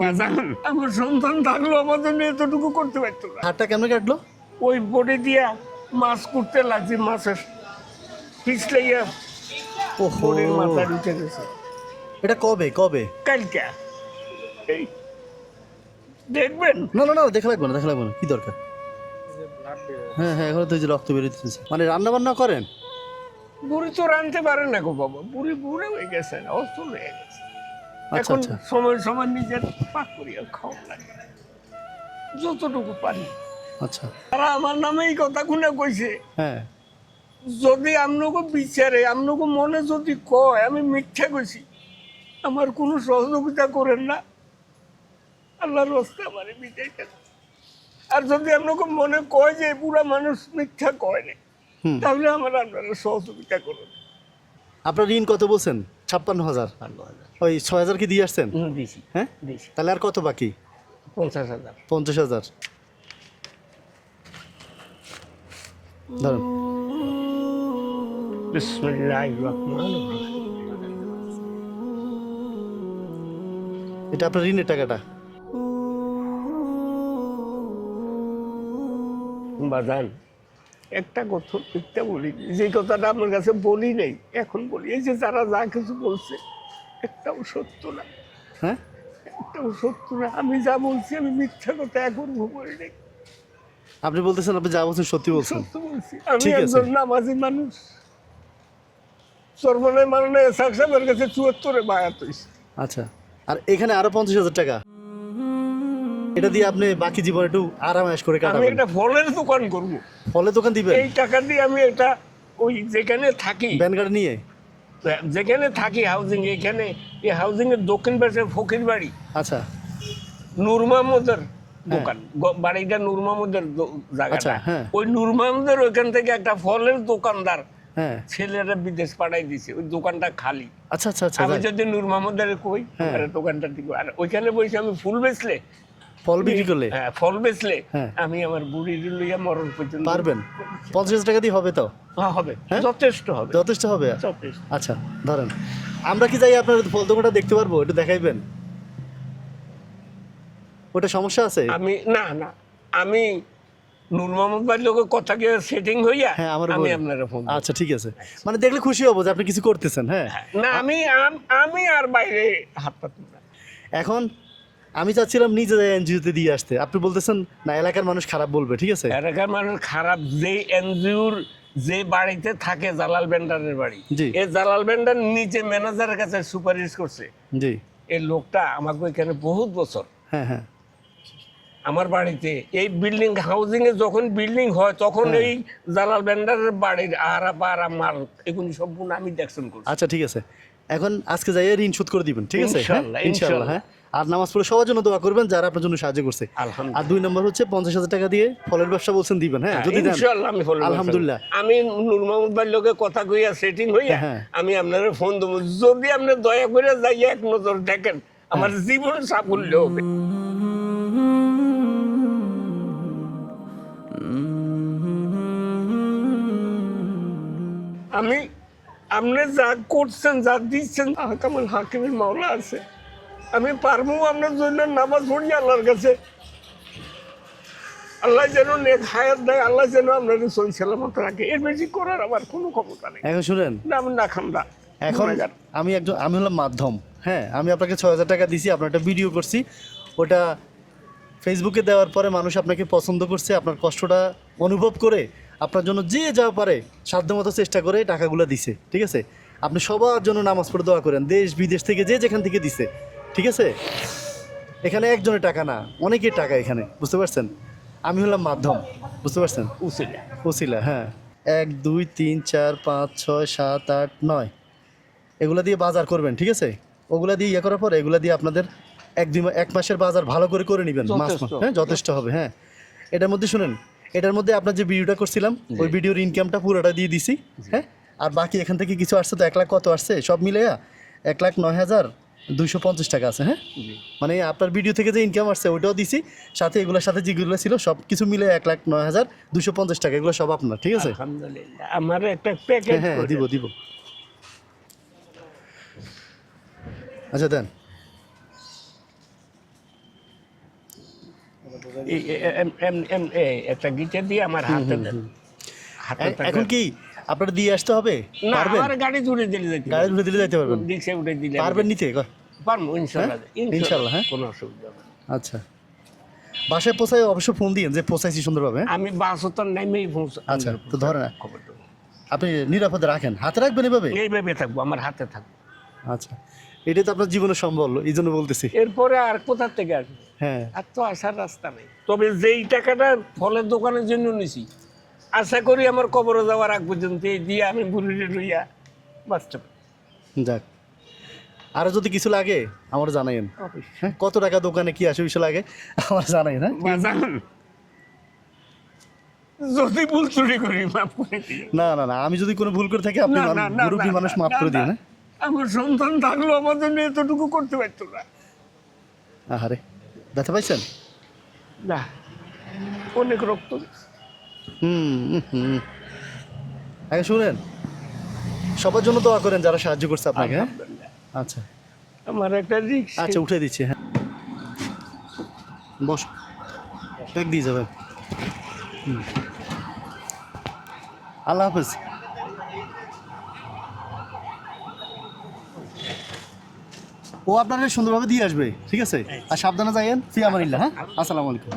আমার সন্তান থাকলো আমার জন্য এতটুকু করতে পারতো না। হাতটা কেমন কাটলো? ওই বডি দিয়া মাছ করতে লাগছে, মাছের পিছলে গিয়ে ওহো, বডির মাথায় উঠে গেছে। এটা কবে কবে? কালকে এই দেখবেন। না না না, দেখা লাগবে না, দেখা লাগবে না, কি দরকার? হ্যাঁ হ্যাঁ, এখন তো এই যে রক্ত বেরোতেছে। মানে রান্না বান্না করেন? বুড়ি তো রাঁধতে পারে না গো বাবা, বুড়ি বুড়ে হয়ে গেছে, অস্ত হয়ে গেছে। আচ্ছা এখন আচ্ছা, সময় সময় নিজের পাক করিয়া খাওয়া লাগে যতটুকু পারি। আচ্ছা তারা আমার নামে এই কথা শুনে কইছে, হ্যাঁ। যদি আপনাকে বিচারে আপনাকে মনে যদি কয় আমি মিথ্যা কইছি, আমার কোনো সহযোগিতা করেন না, আল্লাহর রাস্তায় আমার বিদায় দেন। আর যদি আপনাকে মনে কয় যে পুরা মানুষ মিথ্যা কয় না, হুম, তাহলে আমার আপনারা সহযোগিতা করুন। আপনার ঋণ কত বলছেন? 56,000। ওই 6,000 কি দিয়ে আসছেন? দিছি হ্যাঁ, দিছি তাহলে আর কত বাকি? 50,000। 50,000 ধরুন। বিসমিল্লাহির রহমানির রহিম। এটা আপনার ঋণের টাকাটা। বাজান, একটা কথা মিথ্যা বলি, যে কথাটা আমার কাছে বলি নাই এখন বলি, এই যে যারা যা কিছু বলছে একটাও সত্য না, হ্যাঁ, একটাও সত্য না। আমি যা বলছি আমি মিথ্যা কথা এখন বলি নাই, আপনি বলতেছেন, আপনি যা বলছেন সত্যি বলছেন। সত্য বলছি। আমি ঠিক আছে। একজন নামাজি মানুষ, সর্বনয় মানে সাহেবের কাছে 74-এ বায়াত হইছে। আচ্ছা, আর এখানে আরো 50,000 টাকা, এটা দিয়ে আপনি বাকি জীবন একটু আরামায়েশ করে আমি কাটাবেন। একটা ফলের দোকান করব, ফলে দোকান দিবেন? এই টাকা দিয়ে আমি এটা ওই যেখানে থাকি, ব্যান গাড়ি নিয়ে? যেখানে থাকি হাউজিং, এখানে এই হাউজিং এর দক্ষিণ পাশে ফকির বাড়ি, আচ্ছা নূর মাহমুদের দোকান, বাড়িটা নূর মাহমুদের জায়গাটা। আচ্ছা, হ্যাঁ। ওই নূর মাহমুদের ওইখান থেকে একটা ফলের দোকানদার হ্যাঁ, ছেলেরা বিদেশ পাঠাই দিছে, ওই দোকানটা খালি। আচ্ছা আচ্ছা আচ্ছা, আমি যাক। যদি নূর মাহমুদের কই হ্যাঁ। আরে দোকানটা ঠিক, আর ওইখানে বসে আমি ফুল বেচলে, ফল বিক্রি করলে হ্যাঁ ফল বেচলে হ্যাঁ। আমি আমার বুড়ির লইয়া মরণ পর্যন্ত পারবেন? 50,000 টাকা দিয়ে হবে তো? হ্যাঁ, হবে, হ্যাঁ? যথেষ্ট হবে, যথেষ্ট হবে? যথেষ্ট। আচ্ছা ধরেন, আমরা কি যাই আপনার ফল দোকানটা দেখতে পারবো? একটু দেখাইবেন? ওটা সমস্যা আছে? আমি না না, আমি নূর মোহাম্মদ ভাই লোকের কথা গিয়ে সেটিং হইয়া হ্যাঁ, আমার আমি বই। আপনার ফোন। আচ্ছা ঠিক আছে, মানে দেখলে খুশি হবো যে আপনি কিছু করতেছেন। হ্যাঁ, না আমি আমি আর বাইরে হাত পাতব না। এখন আমি চাচ্ছিলাম নিজে এনজিওতে দিয়ে আসতে, আপনি বলতেছেন না এলাকার মানুষ খারাপ বলবে। ঠিক আছে, এলাকার মানুষ খারাপ, যে এনজিওর যে বাড়িতে থাকে জালাল বেন্ডারের বাড়ি, জি। এই জালাল বেন্ডার নিচে ম্যানেজারের কাছে সুপারিশ করছে, জি এই লোকটা আমাকে এখানে বহুত বছর হ্যাঁ হ্যাঁ, আমার বাড়িতে এই বিল্ডিং হাউজিং এ যখন বিল্ডিং হয় তখন হ্যাঁ। এই জালাল বেন্ডারের বাড়ির আরা পারা মাল এগুলি সম্পূর্ণ আমি দেখশন করছি। আচ্ছা ঠিক আছে, এখন আজকে যাই ঋণ শোধ করে দিবেন। ঠিক আছে, হ্যাঁ ইনশাআল্লাহ, ইনশাআল্লাহ। হ্যাঁ, আর নামাজ পড়ে সবার জন্য দোয়া করবেন যারা আপনার জন্য সাহায্য করছে। আর আলহামদুলিল্লাহ। 2 নম্বর হচ্ছে 50,000 টাকা দিয়ে ফলের ব্যবসা বলছেন দিবেন। হ্যাঁ, যদি দেন ইনশাআল্লাহ আমি ফলো করব। আলহামদুলিল্লাহ। আমি নূর মোহাম্মদ ভাইয়ের লোকে কথা কইয়া সেটিং হইয়া হ্যাঁ। আমি আপনারে ফোন দেবো, যদি আপনি দয়া করে যাইয়া এক নজর দেখেন আমার জীবন সাফল্য হবে। আমি আপনি যা করছেন, যা দিচ্ছেন, আহকামুল হাকিমের মাওলা আছে, আমি পারবো আপনার জন্য নামাজ পড়ি আল্লাহর কাছে, আল্লাহ যেন নেক হায়াত দেয়, আল্লাহ যেন আপনার সই সালামত রাখে, এর বেশি করার আমার কোনো ক্ষমতা নেই। এখন শুনেন, না আমি না খামদা এখন আমি হলাম মাধ্যম। হ্যাঁ, আমি আপনাকে 6,000 টাকা দিছি, আপনার একটা ভিডিও করছি, ওটা ফেসবুকে দেওয়ার পরে মানুষ আপনাকে পছন্দ করছে, আপনার কষ্টটা অনুভব করে আপনার জন্য যে যা পারে সাধ্যমতো চেষ্টা করে টাকাগুলো দিছে। ঠিক আছে, আপনি সবার জন্য নামাজ পড়ে দোয়া করেন, দেশ বিদেশ থেকে যে যেখান থেকে দিছে। ঠিক আছে, এখানে একজনের টাকা না, অনেকের টাকা এখানে, বুঝতে পারছেন? আমি হলাম মাধ্যম, বুঝতে পারছেন? উসিলা। ওসিলা, হ্যাঁ। 1 2 3 4 5 6 7 8 9 এগুলা দিয়ে বাজার করবেন। ঠিক আছে, ওগুলা দিয়ে ইয়ে করার পরে এগুলা দিয়ে আপনাদের 1 মাসের বাজার ভালো করে করে নেবেন। যথেষ্ট। হ্যাঁ, যথেষ্ট হবে। হ্যাঁ, এটার মধ্যে শুনেন, এটার মধ্যে আপনার যে ভিডিওটা করছিলাম ওই ভিডিওর ইনকামটা পুরোটা দিয়ে দিছি। হ্যাঁ, আর বাকি এখান থেকে কিছু আসছে তো 1 লাখ কত আসছে সব মিলে 1,09,250 টাকা আছে। হ্যাঁ, মানে আপনার ভিডিও থেকে যে ইনকাম আসছে ওইটাও দিছি, সাথে এগুলোর সাথে যেগুলো ছিল সব কিছু মিলে 1,09,250 টাকা, এগুলো সব আপনার। ঠিক আছে, আলহামদুলিল্লাহ। আমার একটা হ্যাঁ প্যাকেট হ্যাঁ দিব দিব। আচ্ছা দেন। একটা গিটার দিয়ে আমার হাতে দেন। হাতে এখন কি আপনার দিয়ে আসতে হবে? না, পারবেন? আমার গাড়ি জুড়ে দিলে যেতে গাড়ি উঠে দিলে যাইতে পারবেন? রিক্সা উঠে দিলে পারবেন নিতে? পারবো ইনশাল্লাহ। ইনশাল্লাহ, হ্যাঁ? কোনো অসুবিধা হবে না। আচ্ছা, বাসায় পৌঁছায় অবশ্য ফোন দিয়েন যে পৌঁছাইছি সুন্দরভাবে, হ্যাঁ? আমি বাস তো নেমেই আচ্ছা, তো ধরেন খবর দেবো। আপনি নিরাপদে রাখেন, হাতে রাখবেন এভাবে? এইভাবে থাকবো, আমার হাতে থাকবো। আচ্ছা, এটাই তো আপনার জীবনের সম্বল, এই জন্য বলতেছি। এরপরে আর কোথা থেকে আসবে? হ্যাঁ, আর তো আসার রাস্তা নেই। তবে যেই টাকাটা ফলের দোকানের জন্য নিছি, আশা করি আমার কবরে যাওয়ার আগ পর্যন্ত এই দিয়ে আমি বুড়িয়ে লইয়া বাঁচতে পারি। যাক, আরো যদি কিছু লাগে আমার জানাইন, হ্যাঁ? কত টাকা দোকানে কি আসে বিষয় লাগে আমার জানাইন, হ্যাঁ? বাজান, যদি ভুল চুরি করি মাফ করে দিও। না না না, আমি যদি কোনো ভুল করে থাকি আপনি না, না, না, মুরব্বী না, মানুষ, না, মাফ করে না, দিন, না। হ্যাঁ? আমার সন্তান থাকলেও আমার জন্য এতটুকু করতে পারতো না। আহারে, ব্যথা পাইছেন? না, অনেক রক্ত। হুম। আগে শুনেন, সবার জন্য দোয়া করেন যারা সাহায্য করছে আপনাকে, হ্যাঁ? আলহামদুলিল্লাহ। আচ্ছা আমার একটা রিক্স। আচ্ছা, উঠে দিচ্ছি, হ্যাঁ। বস, ব্যাগ দিয়ে যাবেন। আল্লাহ হাফেজ। ও আপনারা সুন্দরভাবে দিয়ে আসবে, ঠিক আছে? আর সাবধানে যাইয়েন। ফি আমানিল্লাহ, হ্যাঁ? আসসালামু আলাইকুম।